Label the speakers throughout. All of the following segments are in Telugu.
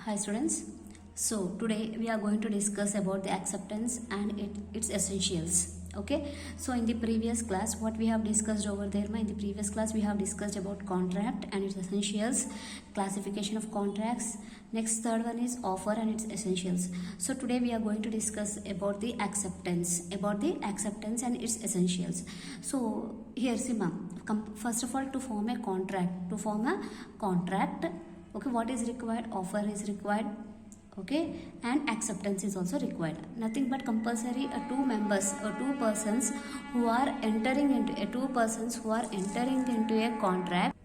Speaker 1: Hi students. So today we are going to discuss about the acceptance and its essentials. Okay. So in the previous class, what we have discussed over there, in the previous class we have discussed about contract and its essentials, classification of contracts. Next, third one is offer and its essentials. So today we are going to discuss about the acceptance and its essentials. So here, Sima, first of all, to form a contract, okay, what is required? Offer is required, okay, and acceptance is also required. Nothing but compulsory two persons who are entering into a contract.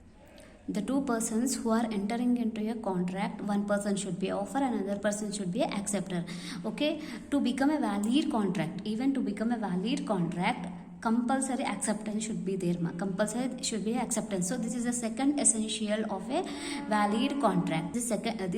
Speaker 1: The two persons who are entering into a contract, one person should be offer, another person should be acceptor. Okay, to become a valid contract, compulsory acceptance should be there. Compulsory should be acceptance. So this is the second essential of a valid contract. This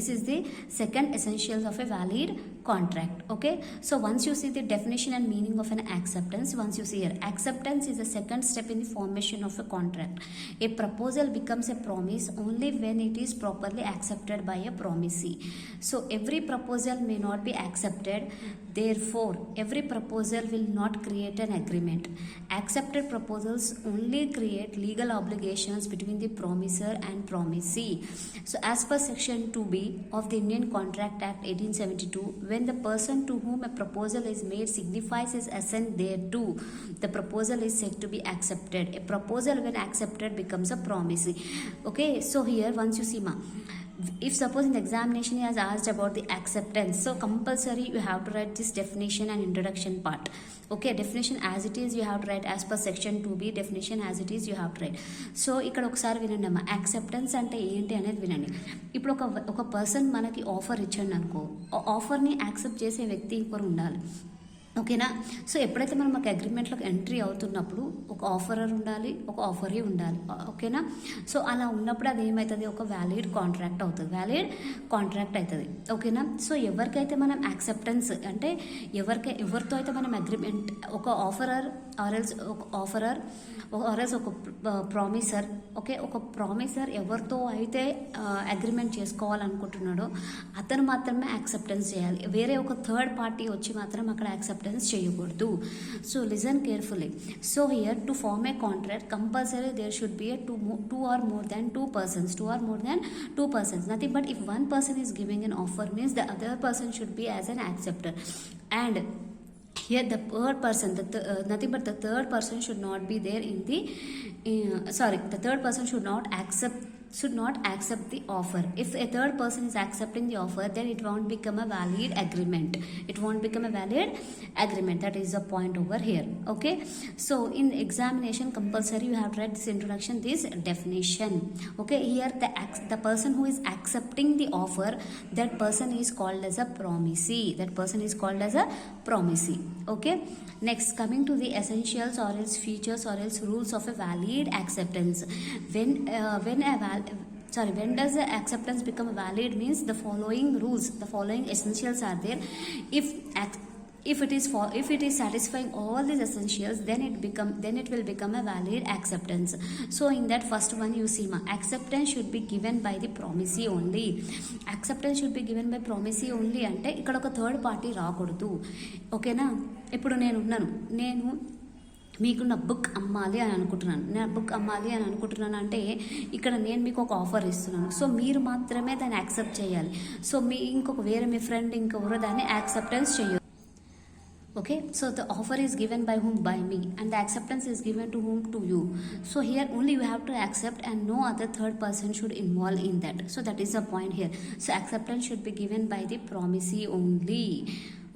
Speaker 1: is the second essential of a valid contract. Okay, so once you see the definition and meaning of an acceptance, once you see here, acceptance is the second step in the formation of a contract. A proposal becomes a promise only when it is properly accepted by a promisee. So every proposal may not be accepted, therefore every proposal will not create an agreement. Accepted proposals only create legal obligations between the promiser and promisee. So as per section 2B of the Indian Contract Act 1872, when the person to whom a proposal is made signifies his assent thereto, the proposal is said to be accepted. A proposal when accepted becomes a promisee. Okay, so here once you see if suppose in the examination he has asked about the acceptance, so compulsory you have to write this definition and introduction part. Okay, definition as it is you have to write as per section 2B, definition as it is you have to write. So ఇక్కడ ఒకసారి వినండి అమ్మా, యాక్సెప్టెన్స్ అంటే ఏంటి అనేది వినండి. ఇప్పుడు ఒక పర్సన్ మనకి ఆఫర్ ఇచ్చాడు అనుకో, ఆఫర్ని యాక్సెప్ట్ చేసే వ్యక్తి ఇంకొకరు ఉండాలి. ఓకేనా, సో ఎప్పుడైతే మనం ఒక అగ్రిమెంట్లోకి ఎంట్రీ అవుతున్నప్పుడు ఒక ఆఫరర్ ఉండాలి, ఒక ఆఫరీ ఉండాలి. ఓకేనా, సో అలా ఉన్నప్పుడు అది ఏమవుతుంది, ఒక వ్యాలిడ్ కాంట్రాక్ట్ అవుతుంది. ఓకేనా, సో ఎవరికైతే మనం యాక్సెప్టెన్స్ అంటే ఎవరితో అయితే మనం అగ్రిమెంట్, ఒక ఆఫరర్ ఒక ప్రామిసర్, ఓకే, ఒక ప్రామిసర్ ఎవరితో అయితే అగ్రిమెంట్ చేసుకోవాలనుకుంటున్నాడో అతను మాత్రమే యాక్సెప్టెన్స్ చేయాలి. వేరే ఒక థర్డ్ పార్టీ వచ్చి మాత్రం అక్కడ యాక్సెప్టెన్స్ చేయకూడదు. So listen carefully. So here to form a contract compulsory there should be two or more than two persons. Nothing but if one person is giving an offer means the other person should be as an acceptor, and here the third person, nothing but the third person should not be there in the the third person should not accept the offer. If a third person is accepting the offer, then it won't become a valid agreement. That is the point over here. Okay, so in examination compulsory you have to write this introduction, this definition. Okay, here the person who is accepting the offer, that person is called as a promisee. Okay, next coming to the essentials or else features or else rules of a valid acceptance. When does the acceptance become valid means the following essentials are there. If it is satisfying all these essentials, then it will become a valid acceptance. So in that first one you see acceptance should be given by the promisee only. అంటే ఇక్కడ ఒక థర్డ్ పార్టీ రాకూడదు. ఓకేనా, ఇప్పుడు నేను మీకు నా బుక్ అమ్మాలి అని అనుకుంటున్నాను అంటే ఇక్కడ నేను మీకు ఒక ఆఫర్ ఇస్తున్నాను. సో మీరు మాత్రమే దాన్ని యాక్సెప్ట్ చేయాలి. సో మీ ఫ్రెండ్ ఇంకొకరు దాన్ని యాక్సెప్టెన్స్ చేయరు. Okay, so the offer is given by whom? By me, and the acceptance is given to whom? To you. So here only you have to accept and no other third person should involve in that. So that is the point here. So acceptance should be given by the promisee only.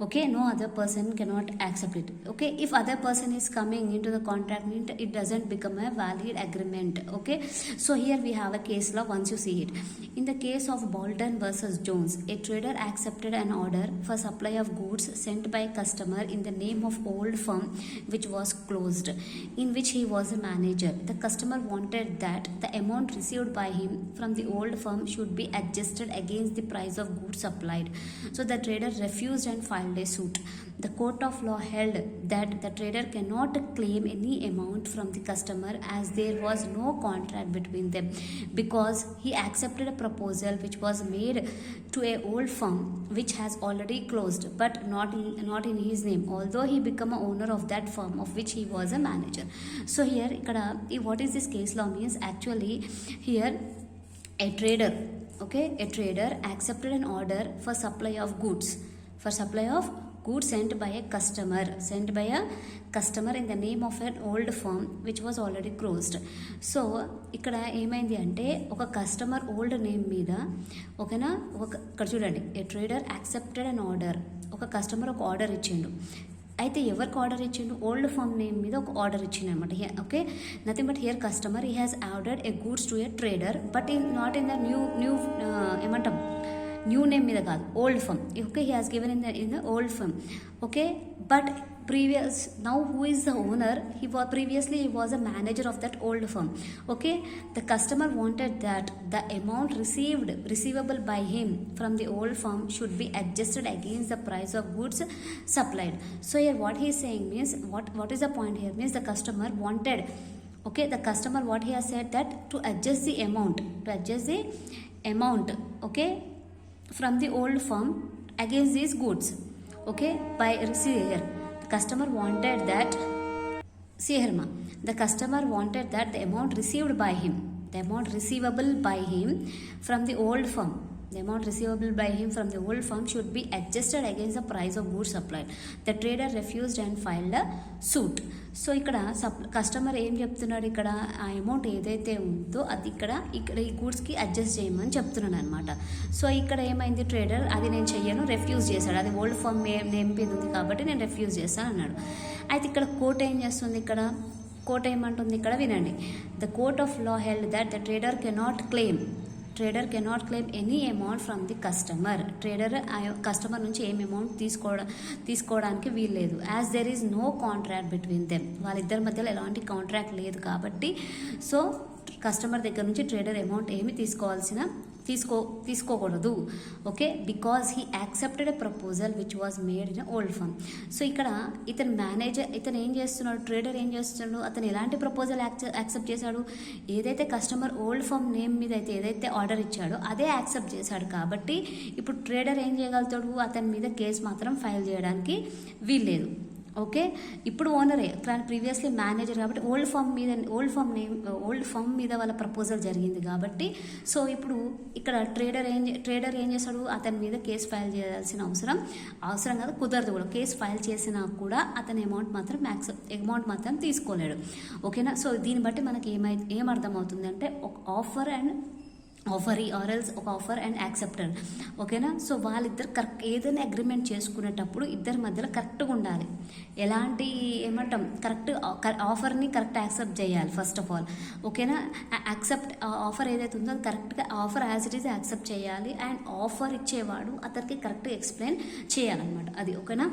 Speaker 1: Okay, no other person cannot accept it. Okay, if other person is coming into the contract, it doesn't become a valid agreement. Okay, so here we have a case law once you see it. In the case of Bolton versus Jones, a trader accepted an order for supply of goods sent by a customer in the name of old firm which was closed, in which he was a manager. The customer wanted that the amount received by him from the old firm should be adjusted against the price of goods supplied. So the trader refused and filed filed a suit. The court of law held that the trader cannot claim any amount from the customer as there was no contract between them, because he accepted a proposal which was made to a old firm which has already closed, but not in his name, although he became a owner of that firm of which he was a manager. So here ikkada what is this case law means, actually here a trader accepted an order for supply of goods sent by a customer in the name of an old firm which was already closed. So ఇక్కడ ఏమైంది అంటే ఒక కస్టమర్ ఓల్డ్ నేమ్ మీద ఓకేనా, ఇక్కడ చూడండి, ఏ ట్రేడర్ యాక్సెప్టెడ్ అన్ ఆర్డర్, ఒక కస్టమర్ ఒక ఆర్డర్ ఇచ్చిండు. అయితే ఎవరికి ఆర్డర్ ఇచ్చిండు, ఓల్డ్ ఫర్మ్ నేమ్ మీద ఒక ఆర్డర్ ఇచ్చిండు అనమాట. Okay, nothing but here customer he has ordered a goods to a trader, but not in the new ఏమంటాం, న్యూ నేమ్ మీద కాదు, old firm. Okay, he has given in the old firm. Okay, but now who is the owner? Previously he was a manager of that old firm. Okay, the customer wanted that the amount receivable by him from the old firm should be adjusted against the price of goods supplied. So here what he is saying means, what is the point here means, the customer wanted, okay, the customer what he has said that to adjust the amount okay, from the old firm against these goods, okay, by receiver. Customer wanted that, see here ma, the customer wanted that the amount receivable by him from the old firm should be adjusted against the price of goods supplied. The trader refused and filed a suit. So ఇక్కడ కస్టమర్ ఏం చెప్తున్నాడు, ఇక్కడ ఆ అమౌంట్ ఏదైతే ఉందో అది ఇక్కడ ఈ గూడ్స్కి అడ్జస్ట్ చేయమని చెప్తున్నాడు అనమాట. సో ఇక్కడ ఏమైంది, ట్రేడర్ అది నేను చెయ్యను రెఫ్యూజ్ చేశాడు, అది ఓల్డ్ ఫర్మ్ నేమ్ మీద ఉంది కాబట్టి నేను రెఫ్యూజ్ చేస్తాను అన్నాడు. అయితే ఇక్కడ కోర్ట్ ఏం చేస్తుంది, కోర్ట్ ఏమంటుంది ఇక్కడ వినండి. The court of law held that the trader cannot claim any amount from the customer. Trader customer నుంచి ఏం అమౌంట్ తీసుకోవడానికి వీల్లేదు. As there is no contract between them, వాళ్ళిద్దరి మధ్యలో ఎలాంటి కాంట్రాక్ట్ లేదు కాబట్టి సో కస్టమర్ దగ్గర నుంచి ట్రేడర్ అమౌంట్ ఏమి తీసుకోకూడదు. Okay, because he accepted a proposal which was made in old firm. So ఇక్కడ ఇతను ఏం చేస్తున్నాడు, ట్రేడర్ ఏం చేస్తున్నాడు, అతను ఎలాంటి ప్రపోజల్ యాక్సెప్ట్ చేశాడు, ఏదైతే కస్టమర్ ఓల్డ్ ఫర్మ్ నేమ్ మీద అయితే ఏదైతే ఆర్డర్ ఇచ్చాడో అదే యాక్సెప్ట్ చేశాడు. కాబట్టి ఇప్పుడు ట్రేడర్ ఏం చేయగలుగుతాడు, అతని మీద కేసు మాత్రం ఫైల్ చేయడానికి వీల్లేదు. ఓకే, ఇప్పుడు ఓనరే కానీ ప్రీవియస్లీ మేనేజర్ కాబట్టి ఓల్డ్ ఫర్మ్ మీద వాళ్ళ ప్రపోజల్ జరిగింది కాబట్టి సో ఇప్పుడు ఇక్కడ ట్రేడర్ ఏం చేస్తాడు, అతని మీద కేసు ఫైల్ చేయాల్సిన అవసరం కాదు, కుదరదు కూడా. కేసు ఫైల్ చేసినా కూడా అతని అమౌంట్ మాత్రం తీసుకోలేడు. ఓకేనా, సో దీన్ని బట్టి మనకి ఏమర్థమవుతుంది అంటే ఒక ఆఫర్ అండ్ యాక్సెప్టర్. ఓకేనా, సో వాళ్ళిద్దరు కరెక్ట్ ఏదైనా అగ్రిమెంట్ చేసుకునేటప్పుడు ఇద్దరి మధ్యలో కరెక్ట్గా ఉండాలి. ఎలాంటి ఏమంటాం, ఆఫర్ని కరెక్ట్ యాక్సెప్ట్ చేయాలి ఫస్ట్ ఆఫ్ ఆల్. ఓకేనా, ఆఫర్ ఏదైతే ఉందో అది కరెక్ట్గా offer as it is accept చేయాలి. అండ్ ఆఫర్ ఇచ్చేవాడు అతనికి కరెక్ట్గా ఎక్స్ప్లెయిన్ చేయాలన్నమాట, అది. ఓకేనా,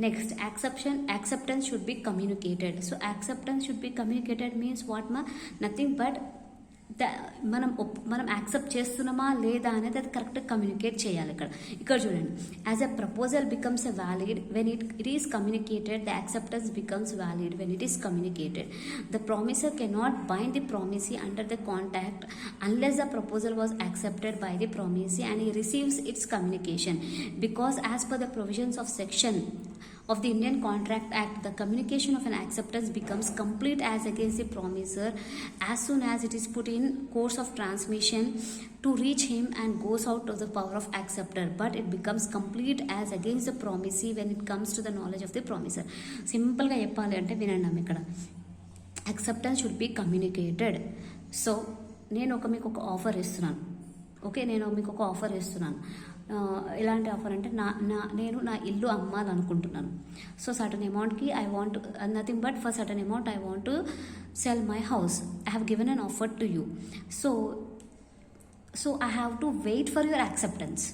Speaker 1: next acceptance should be communicated. So acceptance should be communicated means what nothing but మనం యాక్సెప్ట్ చేస్తున్నామా లేదా అనేది అది కరెక్ట్గా కమ్యూనికేట్ చేయాలి. ఇక్కడ చూడండి, as a proposal becomes a valid when it is communicated, the acceptance becomes valid when it is communicated. The promissory cannot bind the promisee under the contact unless the proposal was accepted by the promisee and he receives its communication, because as per the provisions of section of the Indian Contract Act, the communication of an acceptance becomes complete as against the promisor as soon as it is put in course of transmission to reach him and goes out to the power of acceptor, but it becomes complete as against the promisee when it comes to the knowledge of the promisor. Simple గా చెప్పాలి అంటే వినండి, ఇక్కడ acceptance should be communicated. So నేను మీకు ఒక ఆఫర్ ఇస్తున్నాను. ఓకే, నేను మీకు ఒక ఆఫర్ ఇస్తున్నాను. ఎలాంటి ఆఫర్ అంటే నేను నా ఇల్లు అమ్మాలనుకుంటున్నాను. సో సర్టన్ అమౌంట్కి I want nothing but for certain amount I want to sell my house. I have given an offer to you. So so I have to wait for your acceptance.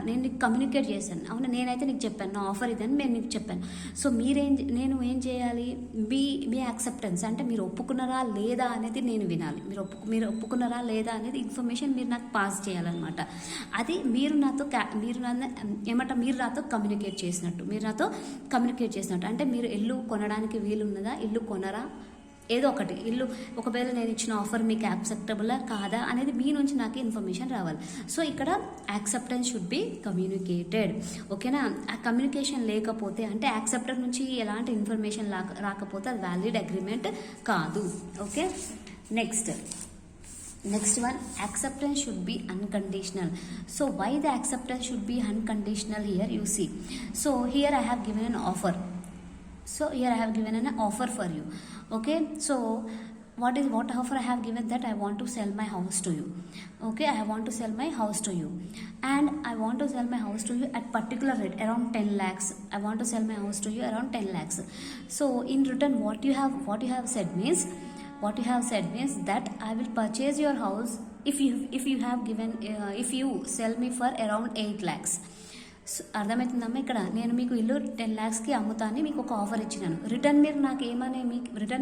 Speaker 1: నేను నీకు కమ్యూనికేట్ చేశాను, అవునా, నేనైతే నీకు చెప్పాను నా ఆఫర్ ఇదని నేను నీకు చెప్పాను. సో నేను ఏం చేయాలి, మీ యాక్సెప్టెన్స్ అంటే మీరు ఒప్పుకున్నారా లేదా అనేది నేను వినాలి. మీరు ఒప్పుకున్నారా లేదా అనేది ఇన్ఫర్మేషన్ మీరు నాకు పాస్ చేయాలన్నమాట. అది మీరు నాతో కమ్యూనికేట్ చేసినట్టు అంటే మీరు ఇల్లు కొనడానికి వీలున్నదా, ఇల్లు కొనరా, ఏదో ఒకటి ఇల్లు, ఒకవేళ నేను ఇచ్చిన ఆఫర్ మీకు యాక్సెప్టబులా కాదా అనేది మీ నుంచి నాకు ఇన్ఫర్మేషన్ రావాలి. సో ఇక్కడ యాక్సెప్టెన్స్ షుడ్ బి కమ్యూనికేటెడ్. ఓకేనా? ఆ కమ్యూనికేషన్ లేకపోతే అంటే యాక్సెప్టర్ నుంచి ఎలాంటి ఇన్ఫర్మేషన్ రాకపోతే అది వ్యాలిడ్ అగ్రిమెంట్ కాదు. Okay, next one, acceptance should be unconditional. So why the acceptance should be unconditional here, you see. So here I have given an offer. For you. Okay, so what offer I have given, that I want to sell my house to you. Okay, I want to sell my house to you, and I want to sell my house to you at particular rate, around 10 lakhs. I want to sell my house to you around 10 lakhs. So in return what you have said means that I will purchase your house if you sell me for around 8 lakhs. అర్థమవుతుందమ్మా? ఇక్కడ నేను మీకు ఇల్లు 10 lakhsకి అమ్ముతా అని మీకు ఒక ఆఫర్ ఇచ్చినాను. రిటర్న్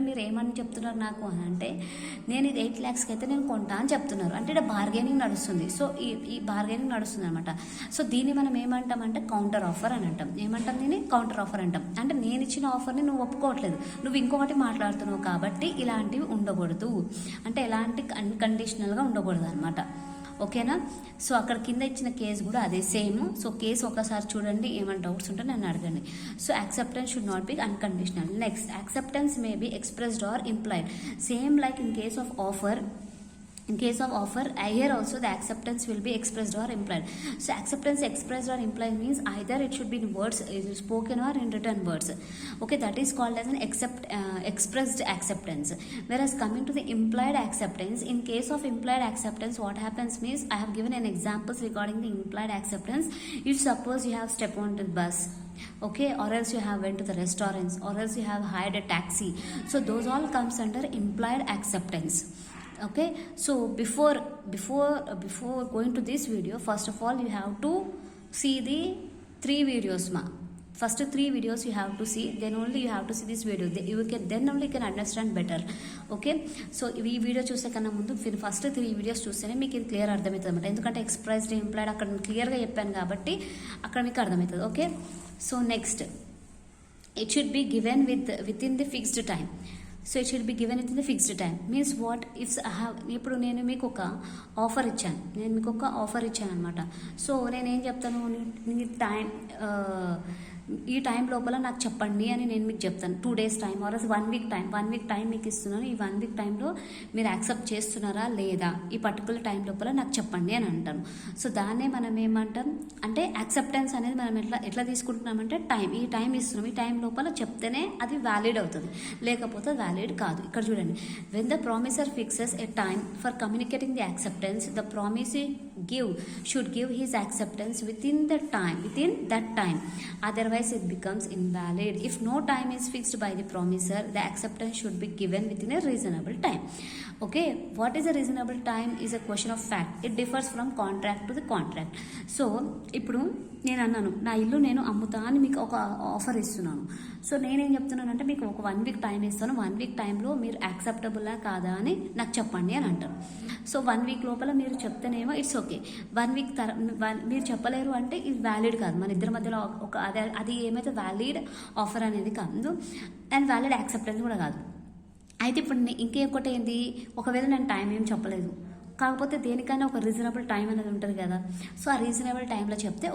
Speaker 1: మీరు ఏమని చెప్తున్నారు నాకు అని అంటే, నేను ఇది 8 lakhsకి అయితే నేను కొంటా అని చెప్తున్నారు. అంటే ఇక్కడ బార్గెనింగ్ నడుస్తుంది. సో ఈ బార్గెనింగ్ నడుస్తుంది అనమాట. సో దీన్ని మనం ఏమంటామంటే కౌంటర్ ఆఫర్ అని అంటాం. దీన్ని కౌంటర్ ఆఫర్ అంటాం. అంటే నేను ఇచ్చిన ఆఫర్ని నువ్వు ఒప్పుకోవట్లేదు, నువ్వు ఇంకొకటి మాట్లాడుతున్నావు, కాబట్టి ఇలాంటివి ఉండకూడదు. అంటే ఎలాంటి అన్కండిషనల్గా ఉండకూడదు అనమాట. ఓకేనా? సో అక్కడ కింద ఇచ్చిన కేసు కూడా అదే సేమ్. సో కేసు ఒకసారి చూడండి, ఏమైనా డౌట్స్ ఉంటే నన్ను అడగండి. So acceptance should not be unconditional. Next, acceptance may be expressed are implied. Same like in case of offer. In case of offer, here also the acceptance will be expressed or implied. So acceptance expressed or implied means either it should be in words, spoken or in written words. Okay, that is called as an expressed acceptance. Whereas coming to the implied acceptance, in case of implied acceptance, what happens means, I have given an examples regarding the implied acceptance. If suppose you have stepped onto the bus, okay, or else you have went to the restaurants, or else you have hired a taxi. So those all comes under implied acceptance. Okay, so before going to this video, first of all you have to see the 3 videos first 3 videos you have to see, then only you have to see this video. Then only you can understand better. Okay, so ఈ వీడియో చూసే కన్నా ముందు ఫస్ట్ 3 వీడియోస్ చూస్తేనే మీకు ఇది క్లియర్ అర్థమవుతుంది అనమాట. ఎందుకంటే ఎక్స్ప్రెస్డ్, ఇంప్లాయిడ్ అక్కడ క్లియర్గా చెప్పాను కాబట్టి అక్కడ మీకు అర్థమవుతుంది. Okay, so next, it should be given within the fixed time. So it should be given with in the fixed time. Means what if ఇప్పుడు నేను మీకు ఒక ఆఫర్ ఇచ్చాను అనమాట. సో నేనేం చెప్తాను, నీ టైం ఈ టైం లోపల నాకు చెప్పండి అని నేను మీకు చెప్తాను. 2 days time or 1 week time మీకు ఇస్తున్నాను. ఈ 1 week టైంలో మీరు యాక్సెప్ట్ చేస్తున్నారా లేదా, ఈ పర్టికులర్ టైం లోపల నాకు చెప్పండి అని అంటాను. సో దాన్నే మనం ఏమంటాం అంటే యాక్సెప్టెన్స్ అనేది మనం ఎట్లా తీసుకుంటున్నామంటే ఈ టైం ఇస్తున్నాం, ఈ టైం లోపల చెప్తేనే అది వ్యాలిడ్ అవుతుంది, లేకపోతే వ్యాలిడ్ కాదు. ఇక్కడ చూడండి, when the promissory fixes a time for communicating the acceptance, the promisee should give his acceptance within that time, otherwise it becomes invalid. If no time is fixed by the promiser, the acceptance should be given within a reasonable time. Okay, what is a reasonable time is a question of fact. It differs from contract to the contract. So ఇప్పుడు నేను అన్నాను, నా ఇల్లు నేను అమ్ముతా అని మీకు ఒక ఆఫర్ ఇస్తున్నాను. సో నేనేం చెప్తున్నాను అంటే, మీకు ఒక 1 week టైం ఇస్తాను, 1 week టైంలో మీరు యాక్సెప్టబుల్లా కాదా అని నాకు చెప్పండి అని అంటాను. సో 1 week లోపల మీరు చెప్తేనేమో ఇట్స్ ఓకే. 1 week మీరు చెప్పలేరు అంటే ఇది వ్యాలిడ్ కాదు, మన ఇద్దరి మధ్యలో అది ఏమైతే వ్యాలిడ్ ఆఫర్ అనేది కాదు, అండ్ వ్యాలిడ్ యాక్సెప్టెన్స్ కూడా కాదు. అయితే ఇప్పుడు ఇంకొకటి ఏంటి, ఒకవేళ నేను టైం ఏం చెప్పలేదు, కాకపోతే దేనికైనా ఒక రీజనబుల్ టైం అనేది ఉంటుంది కదా. సో ఆ రీజనబుల్ టైంలో చెప్తే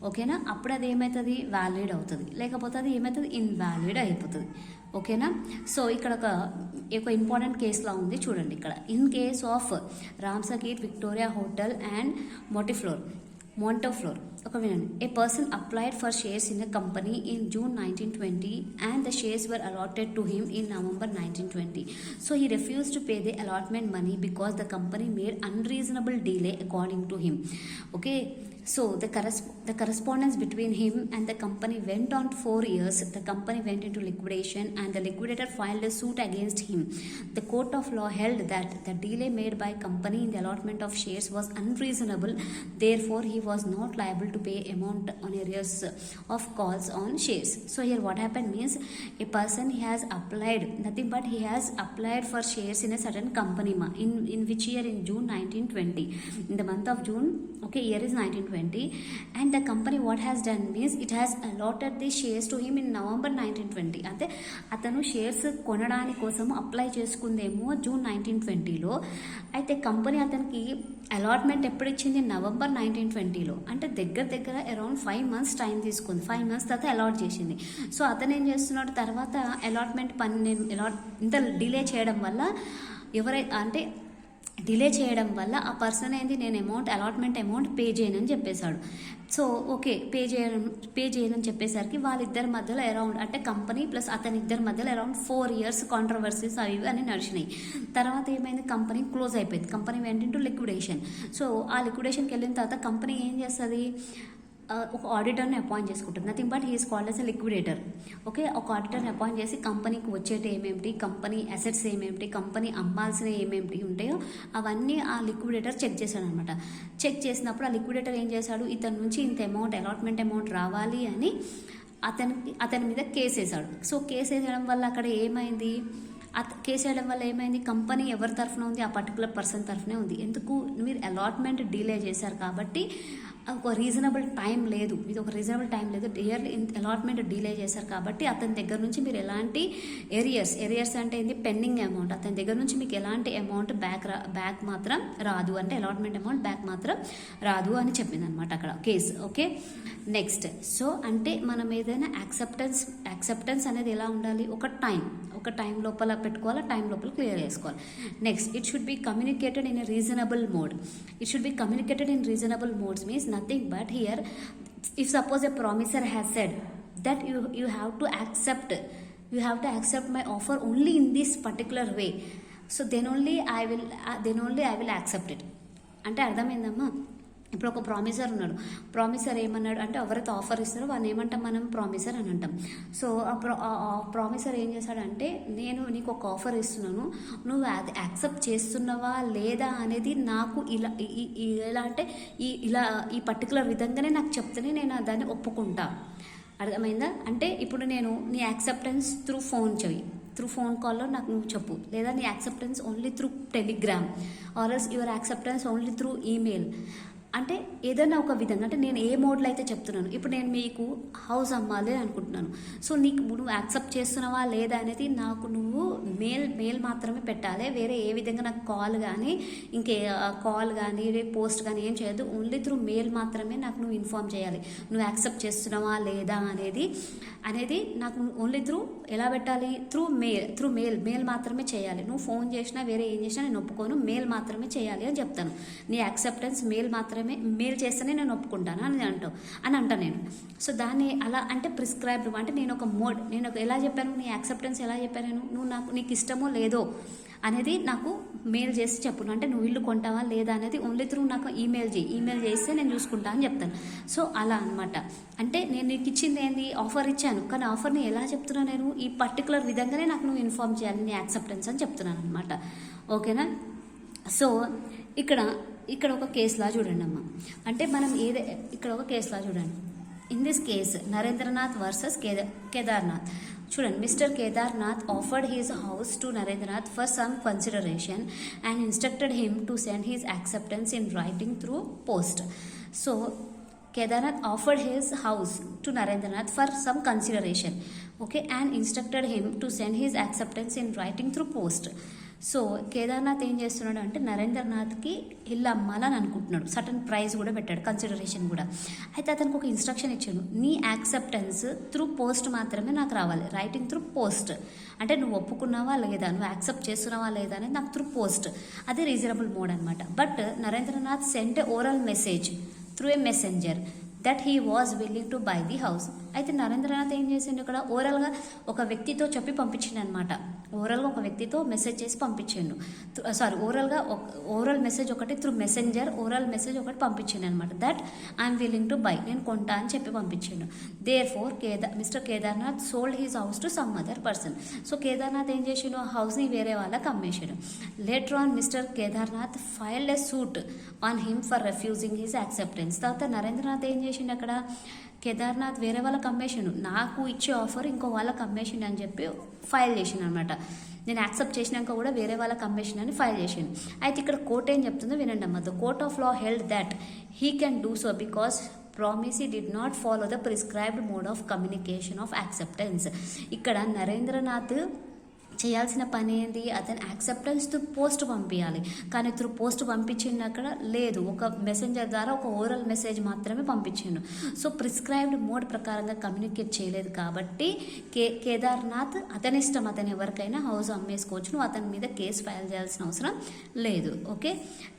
Speaker 1: ఓకేనా, అప్పుడు అది ఏమవుతుంది, వ్యాలిడ్ అవుతుంది, లేకపోతే అది ఏమవుతుంది, ఇన్వాలిడ్ అయిపోతుంది. ఓకేనా? సో ఇక్కడ ఒక ఇంపార్టెంట్ కేసులా ఉంది చూడండి. ఇక్కడ in case of Ramsgate Victoria hotel and Montefiore. ఒక వినండి. A person applied for shares in a company in June 1920 and the shares were allotted to him in November 1920. So he refused to pay the allotment money because the company made unreasonable delay according to him. Okay. So the correspondence between him and the company went on 4 years. The company went into liquidation and the liquidator filed a suit against him. The court of law held that the delay made by company in the allotment of shares was unreasonable. Therefore, he was not liable to pay amount on arrears of calls on shares. So here what happened means a person has applied nothing but he has applied for shares in a certain company in which year? In June 1920. In the month of June, okay, year is 1920. And the company what has done means it has allotted the shares to him in November 1920. అంటే అతను షేర్స్ కొనడానికి కోసం అప్లై చేసుకుందేమో జూన్ 1920లో. అయితే కంపెనీ అతనికి అలాట్మెంట్ ఎప్పుడు ఇచ్చింది? నవంబర్ 1920లో. అంటే దగ్గర అరౌండ్ 5 months టైం తీసుకుంది. 5 months తర్వాత అలాట్ చేసింది. సో అతను ఏం చేస్తున్నాడు, తర్వాత అలాట్మెంట్ పని ఇంత డిలే చేయడం వల్ల అంటే డిలే చేయడం వల్ల ఆ పర్సన్ ఏంది, నేను అలాట్మెంట్ అమౌంట్ పే చేయనని చెప్పేశాడు. సో ఓకే, పే చేయనని చెప్పేసరికి వాళ్ళిద్దరి మధ్యలో అరౌండ్ అంటే కంపెనీ ప్లస్ అతని ఇద్దరి మధ్యలో అరౌండ్ 4 years కాంట్రవర్సీస్ అవి అని నడిచినాయి. తర్వాత ఏమైంది, కంపెనీ క్లోజ్ అయిపోయింది. Company went into liquidation. So ఆ లిక్విడేషన్కి వెళ్ళిన తర్వాత కంపెనీ ఏం చేస్తుంది, ఒక ఆడిటర్ని అపాయింట్ చేసుకుంటుంది. Nothing but he is called as a liquidator. Okay, ఒక ఆడిటర్ని అపాయింట్ చేసి కంపెనీకి వచ్చేటి ఏమేమిటి, కంపెనీ అసెట్స్ ఏమేమిటి, కంపెనీ అమ్మాల్సిన ఏమేమిటి ఉంటాయో అవన్నీ ఆ లిక్విడేటర్ చెక్ చేశాడు అనమాట. చెక్ చేసినప్పుడు ఆ లిక్విడేటర్ ఏం చేశాడు, ఇతని నుంచి ఇంత అమౌంట్ అలాట్మెంట్ అమౌంట్ రావాలి అని అతని మీద కేసు వేశాడు. సో కేసు వేయడం వల్ల అక్కడ ఏమైంది, కేసు వేయడం వల్ల ఏమైంది, కంపెనీ ఎవరి తరఫున ఉంది, ఆ పర్టికులర్ పర్సన్ తరఫునే ఉంది. ఎందుకు, మీరు అలాట్మెంట్ డిలే చేశారు కాబట్టి ఒక రీజనబుల్ టైం లేదు, ఇది ఒక రీజనబుల్ టైం లేదు, అలాట్మెంట్ డిలే చేశారు కాబట్టి అతని దగ్గర నుంచి మీరు ఎలాంటి ఏరియర్స్ అంటే ఏంది, పెండింగ్ అమౌంట్, అతని దగ్గర నుంచి మీకు ఎలాంటి అమౌంట్ బ్యాక్ మాత్రం రాదు, అంటే అలాట్మెంట్ అమౌంట్ బ్యాక్ మాత్రం రాదు అని చెప్పింది అనమాట అక్కడ కేసు. Okay, next. సో అంటే మనం ఏదైనా యాక్సెప్టెన్స్ అనేది ఎలా ఉండాలి, ఒక టైం లోపల పెట్టుకోవాలి, టైం లోపల క్లియర్ చేసుకోవాలి. Next, it should be communicated in a reasonable mode. It should be communicated in reasonable modes means nothing but here if suppose a promisor has said that you have to accept my offer only in this particular way, so then only I will accept it. అంటే అర్థమైందమ్మా. ఇప్పుడు ఒక ప్రామిసర్ ఉన్నాడు, ప్రామిసర్ ఏమన్నాడు అంటే ఎవరైతే ఆఫర్ ఇస్తారో వాడిని ఏమంటాం మనం, ప్రామిసర్ అని అంటాం. సో ఆ ప్రామిసర్ ఏం చేశాడంటే, నేను నీకు ఒక ఆఫర్ ఇస్తున్నాను, నువ్వు అది యాక్సెప్ట్ చేస్తున్నావా లేదా అనేది నాకు ఎలా అంటే ఈ పర్టికులర్ విధంగానే నాకు చెప్తేనే నేను దాన్ని ఒప్పుకుంటా. అర్థమైందా? అంటే ఇప్పుడు నేను నీ యాక్సెప్టెన్స్ త్రూ ఫోన్ కాల్లో నాకు నువ్వు చెప్పు, లేదా నీ acceptance only through Telegram or else your acceptance only through email. అంటే ఏదైనా ఒక విధంగా, అంటే నేను ఏ మోడ్లో అయితే చెప్తున్నాను, ఇప్పుడు నేను మీకు హౌస్ అమ్మాలి అనుకుంటున్నాను. సో నువ్వు యాక్సెప్ట్ చేస్తున్నావా లేదా అనేది నాకు నువ్వు మెయిల్ మాత్రమే పెట్టాలి, వేరే ఏ విధంగా నాకు కాల్ కానీ పోస్ట్ కానీ ఏం చేయొద్దు, ఓన్లీ త్రూ మెయిల్ మాత్రమే నాకు నువ్వు ఇన్ఫార్మ్ చేయాలి. నువ్వు యాక్సెప్ట్ చేస్తున్నావా లేదా అనేది నాకు ఓన్లీ త్రూ ఎలా పెట్టాలి, త్రూ మెయిల్ మాత్రమే చేయాలి. నువ్వు ఫోన్ చేసినా వేరే ఏం చేసినా నేను ఒప్పుకోను, మెయిల్ మాత్రమే చేయాలి అని చెప్తాను. నీ యాక్సెప్టెన్స్ మెయిల్ చేస్తేనే నేను ఒప్పుకుంటాను అని అంటాను నేను. సో దాన్ని అలా అంటే ప్రిస్క్రైబ్డ్, అంటే నేను ఎలా చెప్పాను, నీ యాక్సెప్టెన్స్ ఎలా చెప్పాను, నీకు ఇష్టమో లేదో అనేది నాకు మెయిల్ చేసి చెప్పును. అంటే నువ్వు ఇల్లు కొంటావా లేదా అనేది ఓన్లీ త్రూ నాకు ఈమెయిల్ చేస్తే నేను చూసుకుంటా అని చెప్తాను. సో అలా అనమాట. అంటే నేను నీకు ఇచ్చింది ఏంది, ఆఫర్ ఇచ్చాను, కానీ ఆఫర్ని ఎలా చెప్తున్నాను, నేను ఈ పర్టికులర్ విధంగానే నాకు నువ్వు ఇన్ఫార్మ్ చేయాలి, నీ యాక్సెప్టెన్స్ అని చెప్తున్నాను అనమాట. ఓకేనా? సో ఇక్కడ ఒక కేసులా చూడండి అమ్మ. అంటే మనం ఇక్కడ ఒక కేసులా చూడండి. In this case Narendranath versus Kedarnath. చూడండి, mister Kedarnath offered his house to Narendranath for some consideration and instructed him to send his acceptance in writing through post. So Kedarnath offered his house to Narendranath for some consideration, okay, and instructed him to send his acceptance in writing through post. So Kedarnath ఏం చేస్తున్నాడు అంటే నరేంద్రనాథ్కి ఇల్లు అమ్మాలని అనుకుంటున్నాడు, సర్టన్ ప్రైజ్ కూడా పెట్టాడు, కన్సిడరేషన్ కూడా. అయితే అతనికి ఒక ఇన్స్ట్రక్షన్ ఇచ్చాడు, నీ యాక్సెప్టెన్స్ త్రూ పోస్ట్ మాత్రమే నాకు రావాలి, రైటింగ్ త్రూ పోస్ట్. అంటే నువ్వు ఒప్పుకున్నావా లేదా, నువ్వు యాక్సెప్ట్ చేస్తున్నావా లేదా అనేది నాకు త్రూ పోస్ట్. అది రీజనబుల్ మోడ్ అనమాట. But Narendranath sent a oral message through a messenger. That he was willing to by the house. అయితే నరేంద్రనాథ్ ఏం చేసిండు ఇక్కడ ఓవరాల్గా ఒక వ్యక్తితో చెప్పి పంపించిండు అనమాట. ఓవరాల్గా ఒక వ్యక్తితో మెసేజ్ చేసి పంపించిండు. ఓవరాల్గా ఓవరాల్ మెసేజ్ ఒకటి త్రూ మెసెంజర్ ఓవరాల్ మెసేజ్ ఒకటి పంపించిండు అనమాట. That I'm willing to buy, నేను కొంటా అని చెప్పి పంపించిండు. Therefore mister Kedarnath sold his house to some other person. So Kedarnath ఏం చేసిండు, ఆ హౌస్ని వేరే వాళ్ళకి అమ్మేసాడు. Later on mister Kedarnath filed a suit on him for refusing his acceptance. తర్వాత నరేంద్రనాథ్ ఏం చేసిండు, అక్కడ కేదార్నాథ్ వేరే వాళ్ళకి అమ్మేసిండు, నాకు ఇచ్చే ఆఫర్ ఇంకో వాళ్ళకి అమ్మేసిండు అని చెప్పి ఫైల్ చేసిండు అనమాట. నేను యాక్సెప్ట్ చేసినాక కూడా వేరే వాళ్ళకి అమ్మేసిండు అని ఫైల్ చేసిండు. అయితే ఇక్కడ కోర్ట్ ఏం చెప్తుందో వినండి అమ్మ. The court of law held that he can do so because promisee did not follow the prescribed mode of communication of acceptance. ఇక్కడ నరేంద్రనాథ్ చేయాల్సిన పని ఏంటి, అతను యాక్సెప్టెన్స్ త్రూ పోస్ట్ పంపించాలి. కానీ త్రూ పోస్ట్ పంపించిండు అక్కడ లేదు, ఒక మెసెంజర్ ద్వారా ఒక ఓరల్ మెసేజ్ మాత్రమే పంపించిండు. సో ప్రిస్క్రైబ్డ్ మోడ్ ప్రకారంగా కమ్యూనికేట్ చేయలేదు కాబట్టి కేదార్నాథ్ అతని ఇష్టం, అతను ఎవరికైనా హౌస్ అమ్మేసుకోవచ్చు, నువ్వు అతని మీద కేసు ఫైల్ చేయాల్సిన అవసరం లేదు. Okay,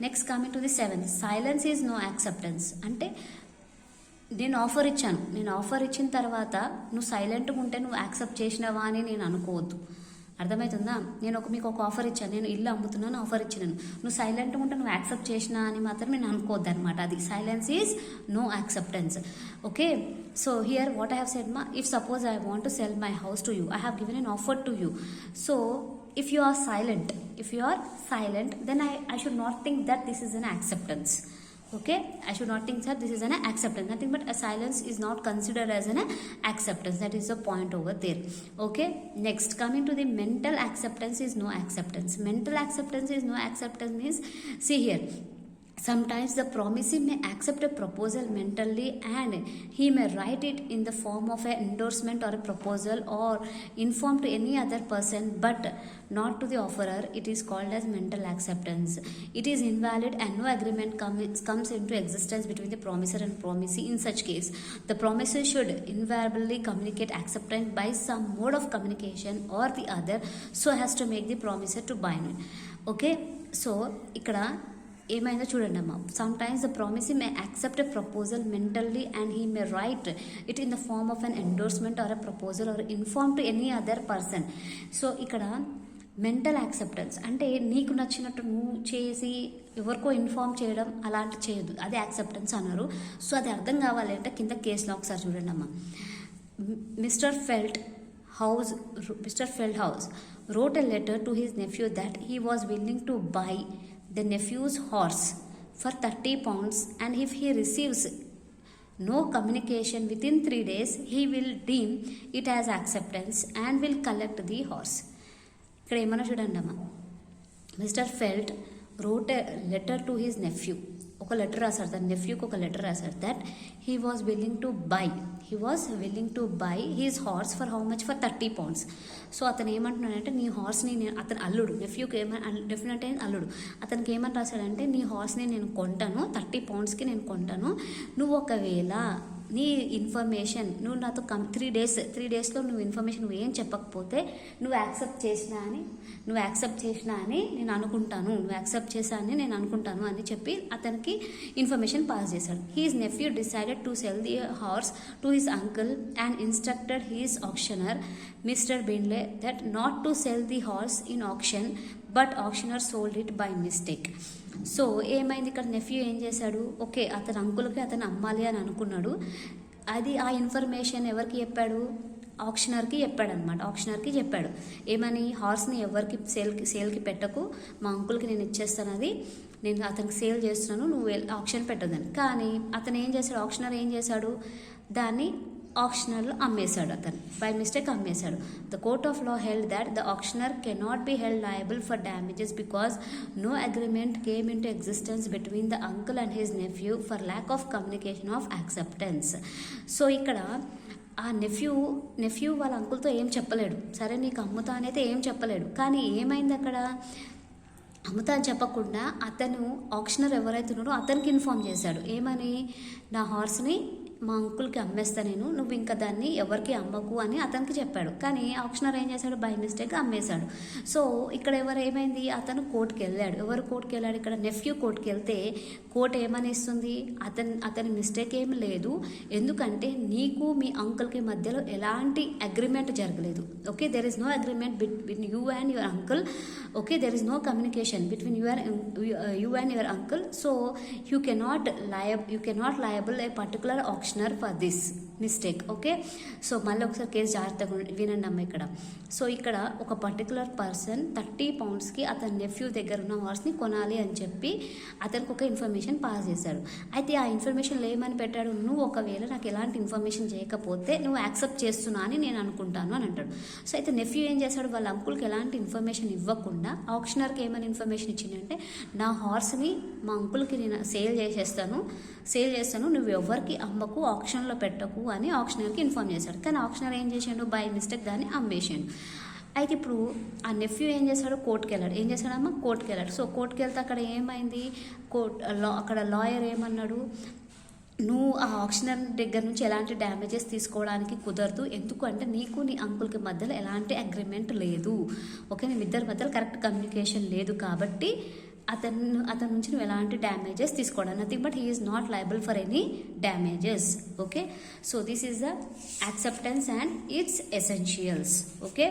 Speaker 1: next coming to the 7th, silence is no acceptance. అంటే నేను ఆఫర్ ఇచ్చిన తర్వాత నువ్వు సైలెంట్గా ఉంటే నువ్వు యాక్సెప్ట్ చేసినావా అని నేను అనుకోవద్దు. అర్థమవుతుందా? నేను మీకు ఒక ఆఫర్ ఇచ్చాను, నేను ఇల్లు అమ్ముతున్నాను ఆఫర్ ఇచ్చినాను, నువ్వు సైలెంట్గా ఉంటే నువ్వు యాక్సెప్ట్ చేసినా అని మాత్రం నేను అనుకోవద్దు అనమాట. అది silence is no acceptance. Okay, so here what I have said మా, if suppose I want to sell my house to you, I have given an offer to you. So if you are silent, then I should not think that this is an acceptance. Okay, I should not think that this is an acceptance. Nothing but a silence is not considered as an acceptance. That is the point over there. Okay, next coming to the mental acceptance is no acceptance. Mental acceptance is no acceptance means, see here, sometimes the promisee may accept a proposal mentally and he may write it in the form of an endorsement or a proposal or inform to any other person but not to the offerer. It is called as mental acceptance. It is invalid and no agreement comes into existence between the promiser and promisee. In such case, the promiser should invariably communicate acceptance by some mode of communication or the other so as to make the promiser to bind. Okay, so ikkada ఏమైందో చూడండి అమ్మ. Some times the promisee may accept a proposal mentally and he may write it in the form of an endorsement or a proposal or inform to any other person. So ఇక్కడ మెంటల్ యాక్సెప్టెన్స్ అంటే నీకు నచ్చినట్టు నువ్వు చేసి ఎవరికో ఇన్ఫార్మ్ చేయడం అలాంటి చేయొద్దు, అదే యాక్సెప్టెన్స్ అన్నారు. సో అది అర్థం కావాలి అంటే కింద కేసులో ఒకసారి చూడండి అమ్మ. Mister felt house wrote a letter to his nephew that he was willing to buy the nephew's horse for 30 pounds and if he receives no communication within 3 days he will deem it as acceptance and will collect the horse. ఇక్కడ ఏమన్నా చూడండి అమ్మా. Mister felt wrote a letter to his nephew, ఒక లెటర్ రాశారు, తన నెఫ్యూకి ఒక లెటర్ రాశారు that he was willing to by he's horse for how much, for 30 pounds. So అతను ఏమంటున్నాడంటే నీ హార్స్ని అతను అల్లుడు, నెఫ్యూకి డెఫినెట్ అల్లుడు, అతనికి ఏమని రాశాడంటే నీ హార్స్ని నేను కొంటాను, 30 poundsకి నేను కొంటాను, నువ్వు ఒకవేళ నీ ఇన్ఫర్మేషన్ నువ్వు నాతో 3 డేస్లో నువ్వు ఇన్ఫర్మేషన్ నువ్వు ఏం చెప్పకపోతే నువ్వు యాక్సెప్ట్ చేసినా అని నేను అనుకుంటాను, నువ్వు యాక్సెప్ట్ చేశానని నేను అనుకుంటాను అని చెప్పి అతనికి ఇన్ఫర్మేషన్ పాస్ చేశాడు. He's nephew decided to sell the horse to his uncle and instructed his auctioneer mister Bindley that not to sell the horse in auction but auctioneer sold it by mistake. So ఏమైంది ఇక్కడ, నెఫ్యూ ఏం చేశాడు, ఓకే అతని అంకుల్కి అతను అమ్మాలి అని అనుకున్నాడు, అది ఆ ఇన్ఫర్మేషన్ ఎవరికి చెప్పాడు, ఆక్షనర్కి చెప్పాడు ఏమని, హార్స్ని ఎవరికి సేల్కి పెట్టకు, మా అంకుల్కి నేను ఇచ్చేస్తాను, అది నేను అతనికి సేల్ చేస్తున్నాను, నువ్వు ఆక్షన్ పెట్టదని. కానీ అతను ఏం చేశాడు, ఆక్షనర్ ఏం చేశాడు, దాన్ని ఆక్షనర్లో అమ్మేశాడు, అతను బై మిస్టేక్ అమ్మేశాడు. The court of law held that the auctioneer cannot be held liable for damages because no agreement came into existence between the uncle and his nephew for lack of communication of acceptance. So ఇక్కడ ఆ నెఫ్యూ వాళ్ళ అంకుల్తో ఏం చెప్పలేడు, సరే నీకు అమ్ముతా అనేది ఏం చెప్పలేడు. కానీ ఏమైంది అక్కడ, అమ్ముతా అని చెప్పకుండా అతను ఆక్షనర్ ఎవరైతే ఉన్నాడో అతనికి ఇన్ఫార్మ్ చేశాడు, ఏమని, నా హార్స్ని మా అంకుల్కి అమ్మేస్తా నేను, నువ్వు ఇంకా దాన్ని ఎవరికి అమ్మకు అని అతనికి చెప్పాడు. కానీ ఆప్షనర్ ఏం చేశాడు, బై మిస్టేక్ అమ్మేశాడు. సో ఇక్కడ ఏమైంది, అతను కోర్టుకి వెళ్ళాడు. ఎవరు కోర్టుకి వెళ్ళాడు, ఇక్కడ నెఫ్యూ కోర్టుకి వెళ్తే కోర్టు ఏమని ఇస్తుంది, అతని మిస్టేక్ ఏమి లేదు, ఎందుకంటే నీకు మీ అంకుల్కి మధ్యలో ఎలాంటి అగ్రిమెంట్ జరగలేదు. Okay, there is no agreement between you and your uncle. Okay, there is no communication between you and your uncle, so you cannot liable a particular auctioneer for this mistake. Okay, so మళ్ళీ ఒకసారి కేసు జాగ్రత్తగా వినండి అమ్మ. సో ఇక్కడ ఒక పర్టికులర్ పర్సన్ 30 poundsకి అతని నెఫ్యూ దగ్గర ఉన్న హార్స్ని కొనాలి అని చెప్పి అతనికి ఒక ఇన్ఫర్మేషన్ పాస్ చేశాడు. అయితే ఆ ఇన్ఫర్మేషన్లో ఏమని పెట్టాడు, నువ్వు ఒకవేళ నాకు ఎలాంటి ఇన్ఫర్మేషన్ చేయకపోతే నువ్వు యాక్సెప్ట్ చేస్తున్నా అని నేను అనుకుంటాను అని అంటాడు. సో అయితే నెఫ్యూ ఏం చేశాడు, వాళ్ళ అంకుల్కి ఎలాంటి ఇన్ఫర్మేషన్ ఇవ్వకుండా ఆప్షనర్కి ఏమని ఇన్ఫర్మేషన్ ఇచ్చిందంటే, నా హార్స్ని మా అంకుల్కి నేను సేల్ చేస్తాను, నువ్వు ఎవరికి అమ్మకు, ఆప్షన్లో పెట్టకు అని ఆప్షనర్కి ఇన్ఫార్మ్ చేశాడు. కానీ ఆప్షనర్ ఏం చేశాడు, బై మిస్టేక్ దాన్ని అమ్మేసాడు. అయితే ఇప్పుడు ఆ నెఫ్యూ ఏం చేశాడు, కోర్టుకి వెళ్ళాడు. ఏం చేశాడమ్మా, కోర్టుకి వెళ్ళాడు. సో కోర్టుకి వెళ్తే అక్కడ ఏమైంది, అక్కడ లాయర్ ఏమన్నాడు, నువ్వు ఆ ఆప్షనర్ దగ్గర నుంచి ఎలాంటి డ్యామేజెస్ తీసుకోవడానికి కుదరదు, ఎందుకంటే నీకు నీ అంకుల్కి మధ్యలో ఎలాంటి అగ్రిమెంట్ లేదు. ఓకే, మీ ఇద్దరి మధ్యలో కరెక్ట్ కమ్యూనికేషన్ లేదు, కాబట్టి అతని నుంచి నువ్వు ఎలాంటి డ్యామేజెస్ తీసుకోవడం, nothing but he is not liable for any damages. Okay, so this is the acceptance and it's essentials. Okay.